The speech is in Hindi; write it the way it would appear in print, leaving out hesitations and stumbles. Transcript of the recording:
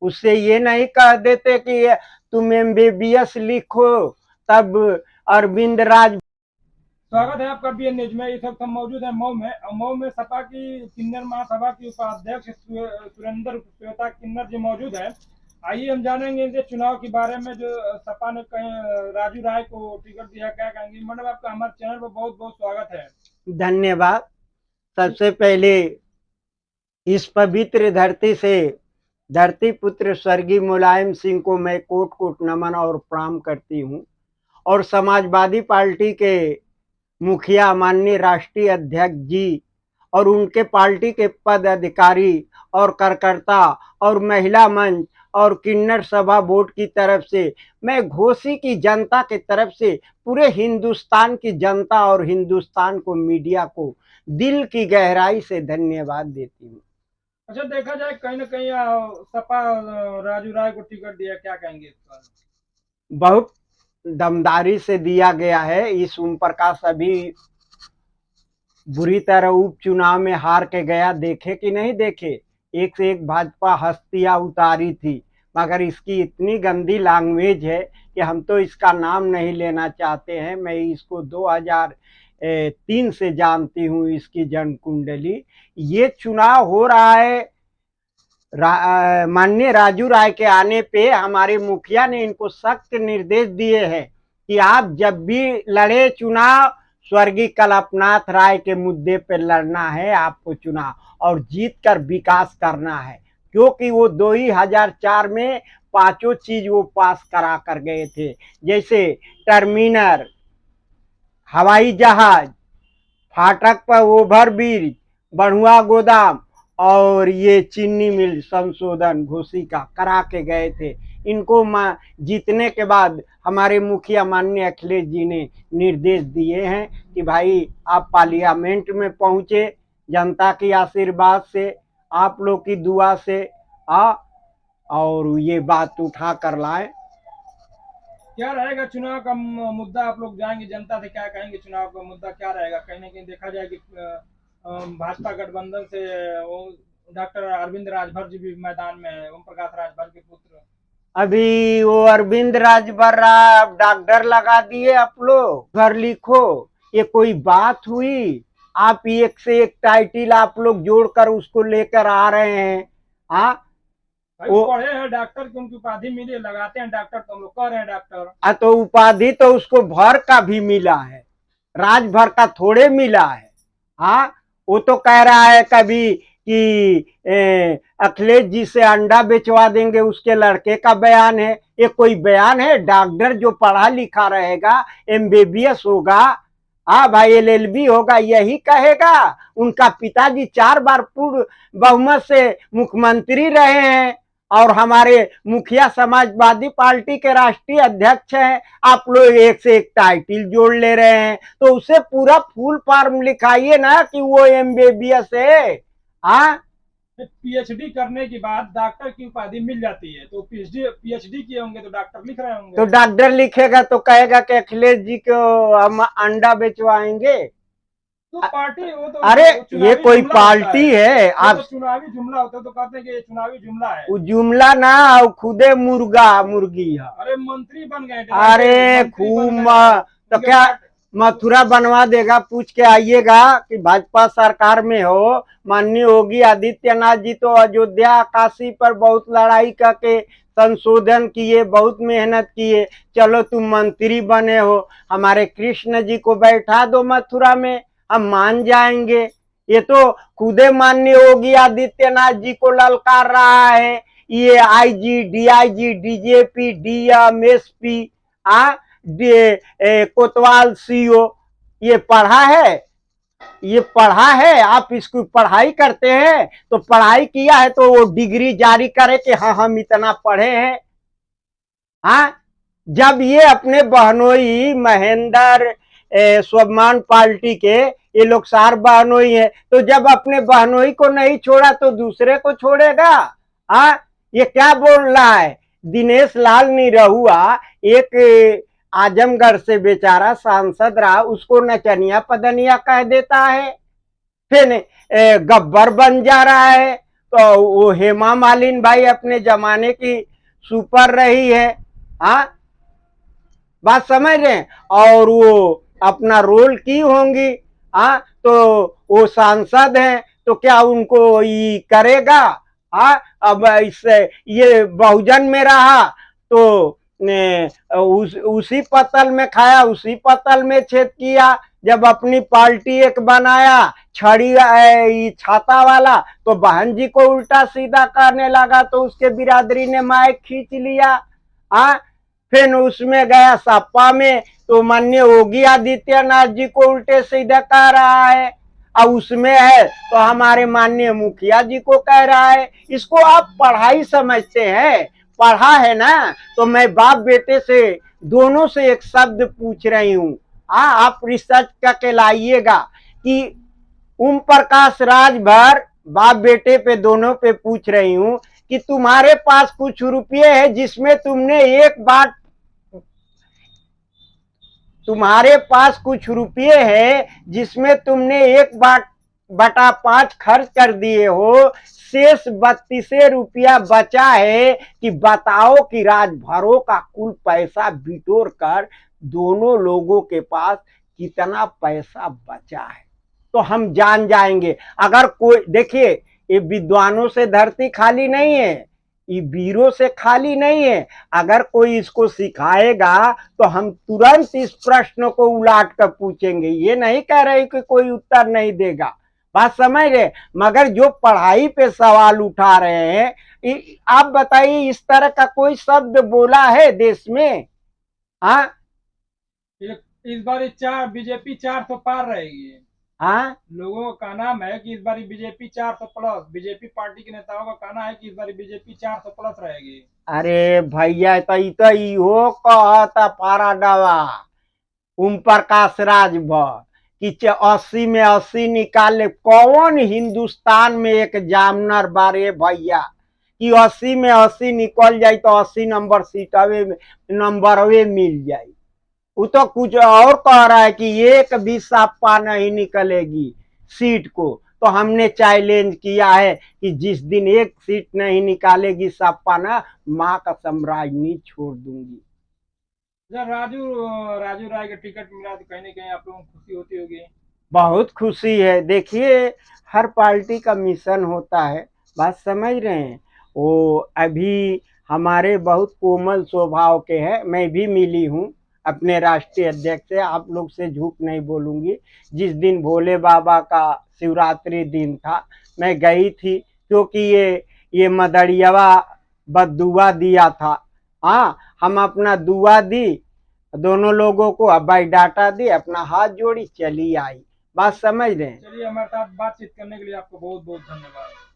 उससे ये नहीं कह देते कि तुम एमबीबीएस लिखो तब अरविंद राज। स्वागत है आपका बी एन न्यूज में। इस वक्त हम मौजूद हैं मऊ में, और मऊ में सपा की किन्नर महासभा की उपाध्यक्ष सुरेंद्र श्वेता किन्नर जी मौजूद है। आइए हम जानेंगे इनके चुनाव के बारे में, जो सपा ने कहीं राजू राय को टिकट दिया, क्या कहेंगे मैडम? आपका हमारे चैनल पर बहुत बहुत स्वागत है। धन्यवाद। सबसे पहले इस पवित्र धरती से धरती पुत्र स्वर्गीय मुलायम सिंह को मैं कोट कोट नमन और प्रणाम करती हूँ, और समाजवादी पार्टी के मुखिया माननीय राष्ट्रीय अध्यक्ष जी और उनके पार्टी के पद अधिकारी और कार्यकर्ता और महिला मंच और किन्नर सभा बोर्ड की तरफ से, मैं घोसी की जनता की तरफ से पूरे हिंदुस्तान की जनता और हिंदुस्तान को, मीडिया को दिल की गहराई से धन्यवाद देती हूँ। अच्छा, देखा जाए कहीं ना कहीं सपा राजू राय को टिकट दिया, क्या कहेंगे इस पर? बहुत दमदारी से दिया गया है। इस ओम प्रकाश अभी बुरी तरह उपचुनाव में हार के गया, देखे कि नहीं देखे? एक से एक भाजपा हस्तियां उतारी थी, मगर इसकी इतनी गंदी लैंग्वेज है कि हम तो इसका नाम नहीं लेना चाहते हैं। मैं इसको 2003 से जानती हूँ, इसकी जन्म कुंडली। ये चुनाव हो रहा है माननीय राजू राय के आने पे हमारे मुखिया ने इनको सख्त निर्देश दिए हैं कि आप जब भी लड़े चुनाव, स्वर्गीय कल्पनाथ राय के मुद्दे पे लड़ना है आपको चुनाव, और जीत कर विकास करना है, क्योंकि वो 2004 में पांचों चीज वो पास करा कर गए थे, जैसे टर्मिनल, हवाई जहाज, फाटक पर ओवर ब्रिज, बढ़ुआ गोदाम और ये चीनी मिल संशोधन घोसी का करा के गए थे। इनको जीतने के बाद हमारे मुखिया माननीय अखिलेश जी ने निर्देश दिए हैं कि भाई आप पार्लियामेंट में पहुंचे, जनता की आशीर्वाद से, आप लोग की दुआ से और ये बात उठा कर लाए। क्या रहेगा चुनाव का मुद्दा? आप लोग जाएंगे जनता से, क्या कहेंगे? चुनाव का मुद्दा क्या रहेगा? कहीं ना कहीं देखा जाए कि भाजपा गठबंधन से वो डॉक्टर अरविंद राजभर जी भी मैदान में है, ओम प्रकाश राजभर के पुत्र। अभी वो अरविंद राजभर रहा, अब डॉक्टर लगा दिए आप लोग। घर लिखो, ये कोई बात हुई? आप एक से एक टाइटिल आप लोग जोड़कर उसको लेकर आ रहे हैं। हाँ, भाई वो पढ़े हैं डॉक्टर की, उनकी उपाधि मिली, लगाते हैं डॉक्टर, तो हम लोग कह रहे हैं डॉक्टर। तो उपाधि तो उसको भर का भी मिला है, राजभर का थोड़े मिला है। हाँ, वो तो कह रहा है कभी कि अखिलेश जी से अंडा बेचवा देंगे, उसके लड़के का बयान है। ये कोई बयान है? डॉक्टर जो पढ़ा लिखा रहेगा, एमबीबीएस होगा, हाँ भाई एलएलबी होगा, यही कहेगा। उनका पिताजी 4 बार पूर्ण बहुमत से मुख्यमंत्री रहे हैं और हमारे मुखिया समाजवादी पार्टी के राष्ट्रीय अध्यक्ष हैं। आप लोग एक से एक टाइटिल जोड़ ले रहे हैं, तो उसे पूरा फुल फॉर्म लिखाइए ना कि वो एमबीबीएस है। हाँ, पीएचडी करने के बाद डॉक्टर की उपाधि मिल जाती है, तो पीएचडी किए होंगे तो डॉक्टर लिख रहे तो होंगे। डॉक्टर लिखेगा तो कहेगा कि अखिलेश जी को हम अंडा बेचवाएंगे। तो पार्टी अरे वो ये चुनावी कोई जुमला होता पार्टी है। है? वो तो आप चुनावी जुमला होता है, तो कहते हैं कि ये चुनावी जुमला है। वो जुमला ना, खुदे मुर्गा मुर्गी है। अरे मंत्री बन गए, अरे मंत्री बन खूब गए हैं तो उनके क्या पार्टी। मथुरा बनवा देगा? पूछ के आइएगा कि भाजपा सरकार में हो, माननीय योगी आदित्यनाथ जी तो अयोध्या काशी पर बहुत लड़ाई करके संशोधन किए, बहुत मेहनत किए। चलो तुम मंत्री बने हो, हमारे कृष्ण जी को बैठा दो मथुरा में, हम मान जाएंगे। ये तो खुदे माननीय योगी आदित्यनाथ जी को ललकार रहा है। ये IG, DIG, DGP, DM, SP, कोतवाल सीओ, ये पढ़ा है? ये पढ़ा है? आप इसको पढ़ाई करते हैं तो पढ़ाई किया है तो वो डिग्री जारी करे कि हाँ हम इतना पढ़े हैं। हाँ, जब ये अपने बहनोई महेंद्र स्वाभिमान पार्टी के, ये लोग 4 बहनोई है, तो जब अपने बहनोई को नहीं छोड़ा तो दूसरे को छोड़ेगा? हाँ, ये क्या बोल रहा है? दिनेश लाल निरहुआ एक आजमगढ़ से बेचारा सांसद रहा, उसको नचनिया पदनिया कह देता है, फिर गब्बर बन जा रहा है। तो वो हेमा मालिनी भाई अपने जमाने की सुपर रही है। हाँ, बात समझ रहे हैं। और वो अपना रोल की होंगी। हाँ, तो वो सांसद हैं तो क्या उनको ये करेगा। हाँ, अब इससे ये बहुजन में रहा तो उसी पतल में खाया, उसी पतल में छेद किया। जब अपनी पार्टी एक बनाया छड़ी छाता वाला, तो बहन जी को उल्टा सीधा करने लगा, तो उसके बिरादरी ने माइक खींच लिया। हाँ, फिर उसमें गया सपा में तो माननीय योगी आदित्यनाथ जी को उल्टे सीधे कह रहा है। अब उसमें है तो हमारे माननीय मुखिया जी को कह रहा है। इसको आप पढ़ाई समझते हैं? पढ़ा है ना। तो मैं बाप बेटे से दोनों से एक शब्द पूछ रही हूँ। हाँ, आप रिसर्च करके लाइएगा कि ओम प्रकाश राजभर बाप बेटे पे दोनों पे पूछ रही हूँ कि तुम्हारे पास कुछ रुपये है जिसमें तुमने एक बार, तुम्हारे पास कुछ रुपये है जिसमें तुमने 1/5 खर्च कर दिए हो, शेष 32 रुपया बचा है कि बताओ कि राजभरों का कुल पैसा बिटोर कर दोनों लोगों के पास कितना पैसा बचा है। तो हम जान जाएंगे। अगर कोई देखिए, ये विद्वानों से धरती खाली नहीं है, ये वीरों से खाली नहीं है। अगर कोई इसको सिखाएगा तो हम तुरंत इस प्रश्न को उलाट कर पूछेंगे। ये नहीं कह रहे कि कोई उत्तर नहीं देगा, बात समझ रहे। मगर जो पढ़ाई पे सवाल उठा रहे हैं, आप बताइए इस तरह का कोई शब्द बोला है देश में? हाँ, इस बार बीजेपी 400 पार रहेगी। हाँ, लोगों का कहना है कि इस बार बीजेपी 400 प्लस, बीजेपी पार्टी के नेताओं का कहना है कि इस बार बीजेपी 400 प्लस रहेगी। अरे भैया, तो इहो कहता पारा डवा ओम प्रकाश राजभर कि 80 में 80 निकाले। कौन हिंदुस्तान में एक जामनर बारे भैया कि 80 में 80 निकल जाए तो 80 नंबर सीटवे में नंबरवे मिल जाए। वो तो कुछ और कह रहा है कि एक भी सपा नहीं निकलेगी सीट को। तो हमने चैलेंज किया है कि जिस दिन एक सीट नहीं निकालेगी सपा ना, माँ का राजनीति छोड़ दूंगी। जब राजू राजू राय का टिकट मिला तो कहीं ना कहीं आप लोगों को खुशी होती होगी। बहुत खुशी है। देखिए, हर पार्टी का मिशन होता है, बात समझ रहे हैं। वो अभी हमारे बहुत कोमल स्वभाव के हैं। मैं भी मिली हूँ अपने राष्ट्रीय अध्यक्ष से, आप लोग से झूठ नहीं बोलूँगी। जिस दिन भोले बाबा का शिवरात्रि दिन था, मैं गई थी, क्योंकि ये मदड़ियावा बदुआ दिया था। हाँ, हम अपना दुआ दी दोनों लोगों को, अब्बाई डाटा दी, अपना हाथ जोड़ी, चली आई। बात समझ रहे हैं। चलिए, हमारे साथ बातचीत करने के लिए आपको बहुत बहुत धन्यवाद।